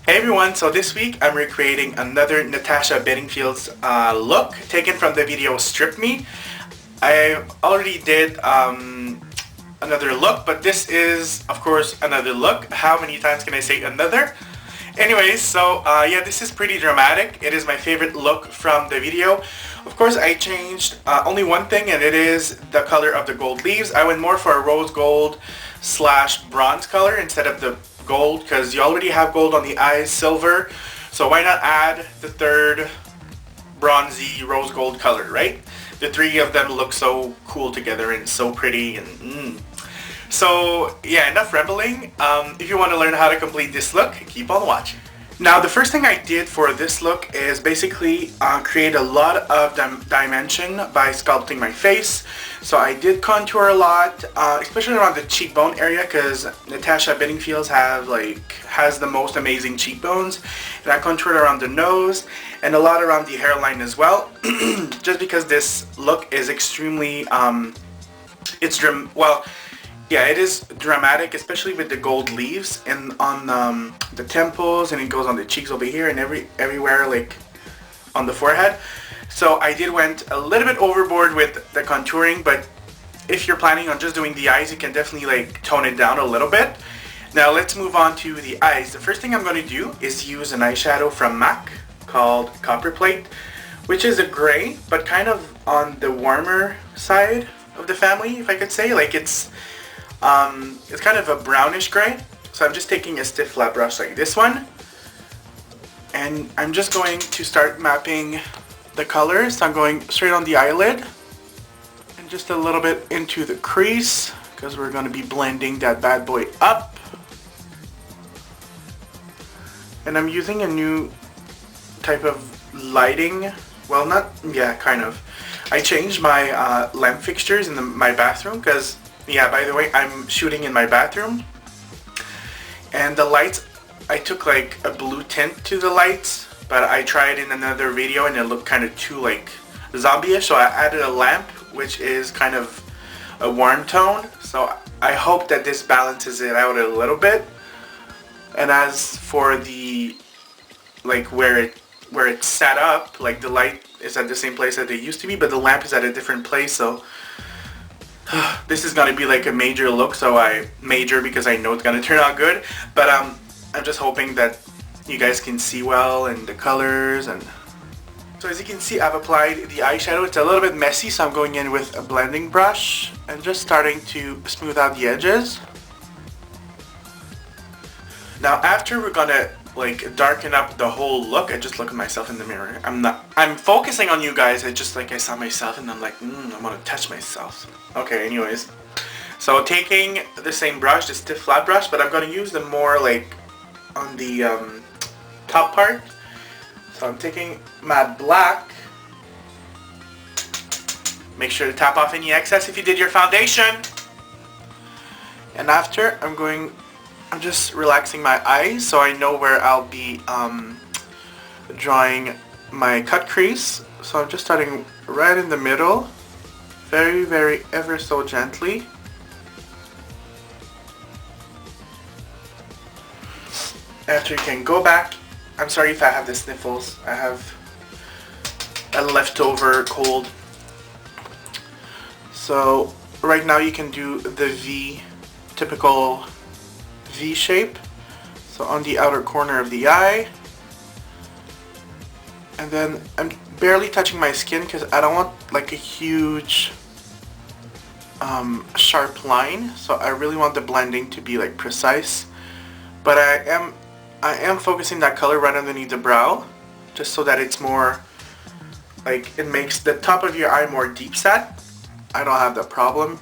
Hey everyone, so this week I'm recreating another Natasha Bedingfield's look taken from the video Strip Me. I already did another look, but this is of course another look. How many times can I say another? Anyways, so yeah, this is pretty dramatic. It is my favorite look from the video. Of course, I changed only one thing, and it is the color of the gold leaves. I went more for a rose gold / bronze color instead of the gold, because you already have gold on the eyes, silver, so why not add the third bronzy rose gold color, right? The three of them look so cool together and so pretty, and So yeah, enough rambling. If you want to learn how to complete this look, keep on watching. Now the first thing I did for this look is basically create a lot of dimension by sculpting my face. So I did contour a lot, especially around the cheekbone area, because Natasha Bedingfield has the most amazing cheekbones, and I contoured around the nose and a lot around the hairline as well. Just because this look is extremely yeah, it is dramatic, especially with the gold leaves and on the temples, and it goes on the cheeks over here and everywhere, like on the forehead. So I went a little bit overboard with the contouring, but if you're planning on just doing the eyes, you can definitely like tone it down a little bit. Now let's move on to the eyes. The first thing I'm going to do is use an eyeshadow from M.A.C called Copper Plate, which is a gray, but kind of on the warmer side of the family, if I could say. Like it's kind of a brownish gray. So I'm just taking a stiff flat brush like this one, and I'm just going to start mapping the colors. So I'm going straight on the eyelid and just a little bit into the crease, because we're going to be blending that bad boy up. And I'm using a new type of lighting. Well, kind of. I changed my lamp fixtures in my bathroom, because yeah, by the way, I'm shooting in my bathroom, and the lights, I took like a blue tint to the lights, but I tried in another video and it looked kind of too like zombie-ish, so I added a lamp, which is kind of a warm tone. So I hope that this balances it out a little bit. And as for the like where it's set up, like the light is at the same place that it used to be, but the lamp is at a different place, so this is going to be like a major look, so I major because I know it's going to turn out good, but I'm just hoping that you guys can see well and the colors. And so as you can see, I've applied the eyeshadow. It's a little bit messy, so I'm going in with a blending brush and just starting to smooth out the edges. Now after we're going to like darken up the whole look, I just look at myself in the mirror. I'm focusing on you guys. I saw myself and I'm like, I want to touch myself. Okay, anyways. So taking the same brush, the stiff flat brush, but I'm going to use them more like on the top part. So I'm taking matte black. Make sure to tap off any excess if you did your foundation. And after, I'm just relaxing my eyes so I know where I'll be drawing my cut crease. So I'm just starting right in the middle, very, very ever so gently. After, you can go back. I'm sorry if I have the sniffles. I have a leftover cold. So right now you can do the typical V shape, so on the outer corner of the eye, and then I'm barely touching my skin because I don't want like a huge sharp line, so I really want the blending to be like precise, but I am focusing that color right underneath the brow, just so that it's more like, it makes the top of your eye more deep set. I don't have that problem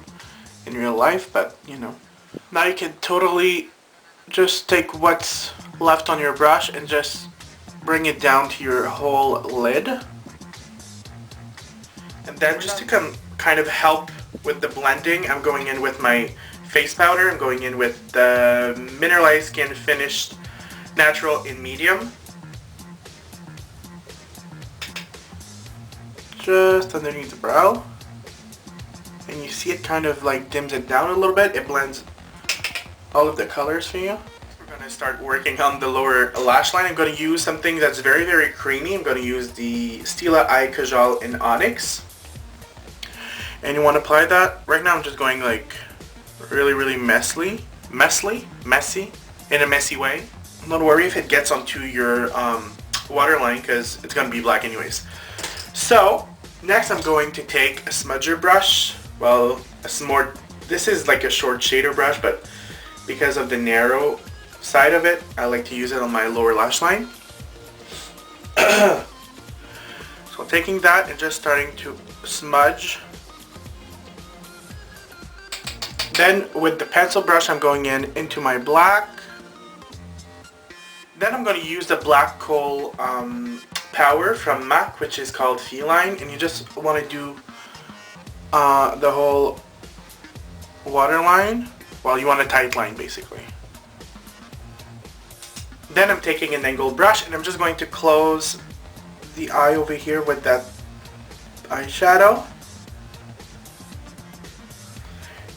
in real life, but you know. Now you can totally just take what's left on your brush and just bring it down to your whole lid. And then just to kind of help with the blending, I'm going in with my face powder. I'm going in with the Mineralized Skin Finished Natural in Medium. Just underneath the brow. And you see it kind of like dims it down a little bit. It blends all of the colors for you. We're going to start working on the lower lash line. I'm going to use something that's very, very creamy. I'm going to use the Stila Eye Kajal in Onyx. And you want to apply that. Right now I'm just going like really, really messy, in a messy way. Don't worry if it gets onto your waterline because it's going to be black anyways. So next I'm going to take a smudger brush. Well, this is like a short shader brush, but because of the narrow side of it, I like to use it on my lower lash line. So taking that and just starting to smudge. Then with the pencil brush, I'm going into my black. Then I'm going to use the black Kohl powder from M.A.C, which is called Feline, and you just want to do the whole waterline. Well, you want a tight line basically. Then I'm taking an angled brush and I'm just going to close the eye over here with that eyeshadow.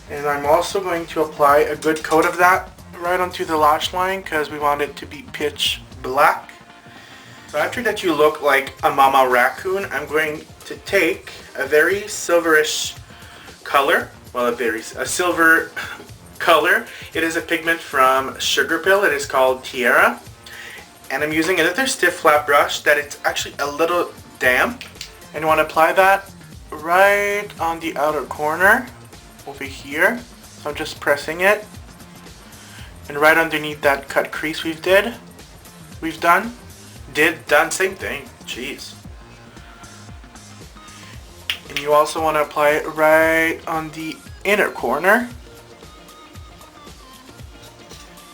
And I'm also going to apply a good coat of that right onto the lash line because we want it to be pitch black. So after that you look like a mama raccoon, I'm going to take a very silverish color. Well, a silver color. It is a pigment from SugarPill. It is called Tiara. And I'm using another stiff flat brush that it's actually a little damp. And you want to apply that right on the outer corner over here. So I'm just pressing it. And right underneath that cut crease done, same thing. Jeez. And you also want to apply it right on the inner corner.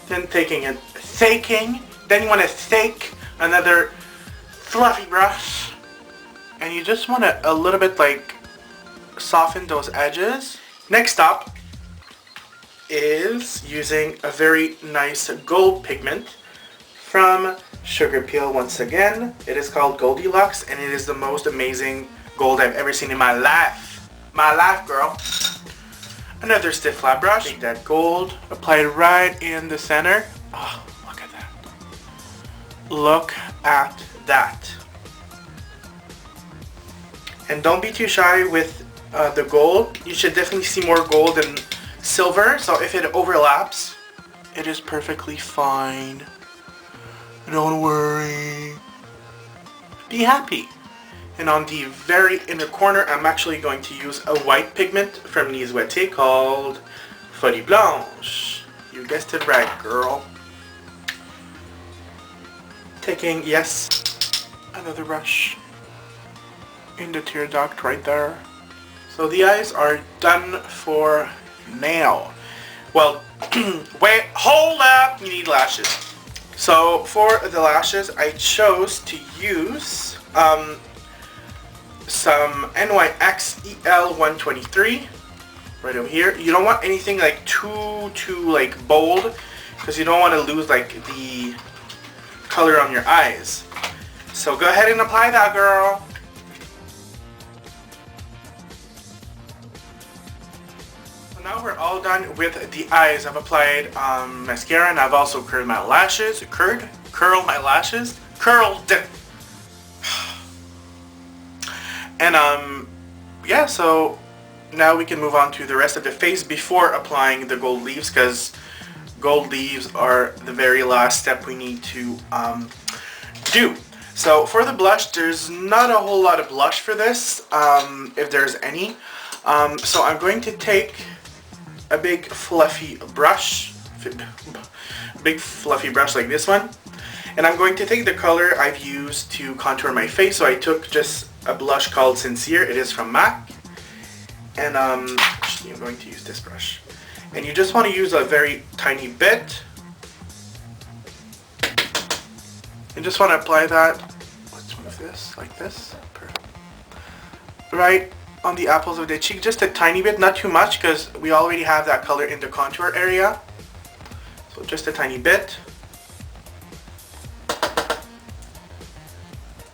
Then then you want to take another fluffy brush and you just want to a little bit like soften those edges. Next up is using a very nice gold pigment from SugarPill once again. It is called Goldie Luxe and it is the most amazing gold I've ever seen in my life. My life, girl. Another stiff flat brush. Take that gold, apply it right in the center. Oh, look at that. Look at that. And don't be too shy with the gold. You should definitely see more gold than silver. So if it overlaps, it is perfectly fine. Don't worry. Be happy. And on the very inner corner, I'm actually going to use a white pigment from Watier called Folie Blanche. You guessed it right, girl. Taking, yes, another brush in the tear duct right there. So the eyes are done for now. Well, wait, hold up, you need lashes. So for the lashes, I chose to use some N.Y.X EL123 right over here. You don't want anything like too like bold because you don't want to lose like the color on your eyes. So go ahead and apply that, girl. So now we're all done with the eyes. I've applied mascara and I've also curled my lashes. Curled my lashes. And yeah, so now we can move on to the rest of the face before applying the gold leaves, because gold leaves are the very last step we need to do. So for the blush, there's not a whole lot of blush for this, if there's any. So I'm going to take a big fluffy brush like this one, and I'm going to take the color I've used to contour my face. So I took just a blush called Sincere. It is from M.A.C, and actually I'm going to use this brush, and you just want to use a very tiny bit and just want to apply that. Let's move this like this, right on the apples of the cheek, just a tiny bit, not too much because we already have that color in the contour area. So just a tiny bit.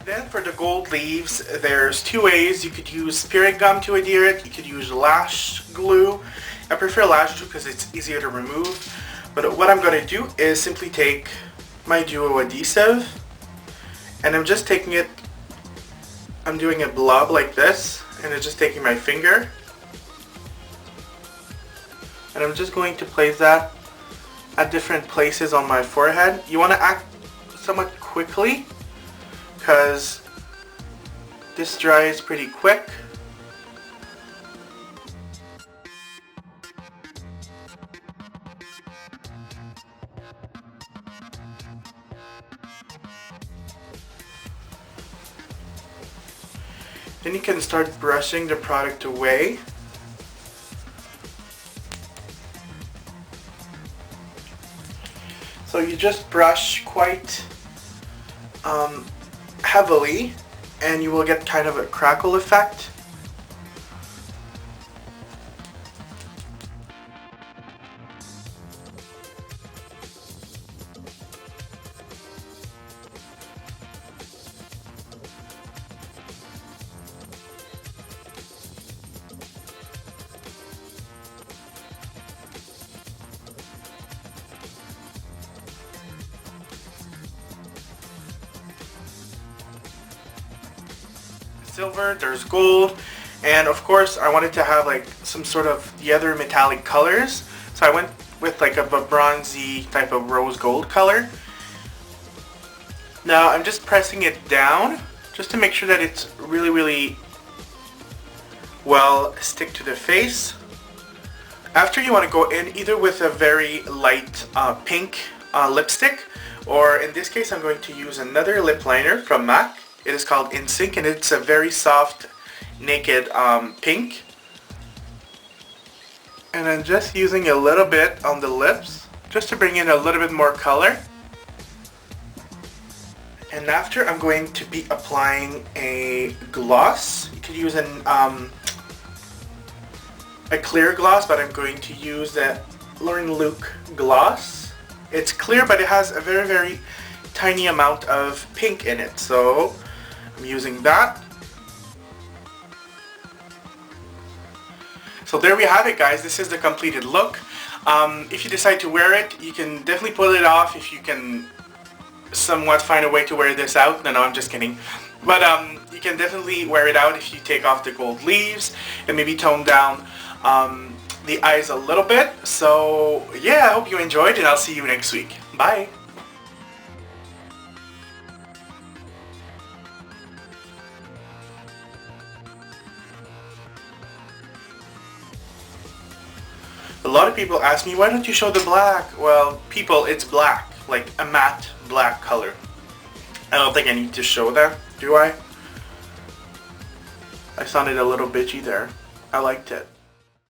Then for the gold leaves, there's two ways. You could use spirit gum to adhere it. You could use lash glue. I prefer lash glue because it's easier to remove. But what I'm going to do is simply take my duo adhesive, and I'm just taking it, I'm doing a blob like this, and I'm just taking my finger, and I'm just going to place that at different places on my forehead. You want to act somewhat quickly because this dries pretty quick. Then you can start brushing the product away. So you just brush quite heavily, and you will get kind of a crackle effect. Silver, there's gold, and of course I wanted to have like some sort of the other metallic colors, so I went with like a bronzy type of rose gold color. Now I'm just pressing it down just to make sure that it's really well stick to the face. After, you want to go in either with a very light pink lipstick, or in this case I'm going to use another lip liner from M.A.C. It is called In Sync, and it's a very soft, naked pink. And I'm just using a little bit on the lips, just to bring in a little bit more color. And after, I'm going to be applying a gloss. You could use a clear gloss, but I'm going to use the Lauren Luke gloss. It's clear, but it has a very tiny amount of pink in it, so I'm using that. So there we have it, guys. This is the completed look. If you decide to wear it, you can definitely pull it off if you can somewhat find a way to wear this out. No, I'm just kidding. But you can definitely wear it out if you take off the gold leaves and maybe tone down the eyes a little bit. So yeah, I hope you enjoyed, and I'll see you next week. Bye! A lot of people ask me, why don't you show the black? Well, people, it's black, like a matte black color. I don't think I need to show that, do I? I sounded a little bitchy there. I liked it.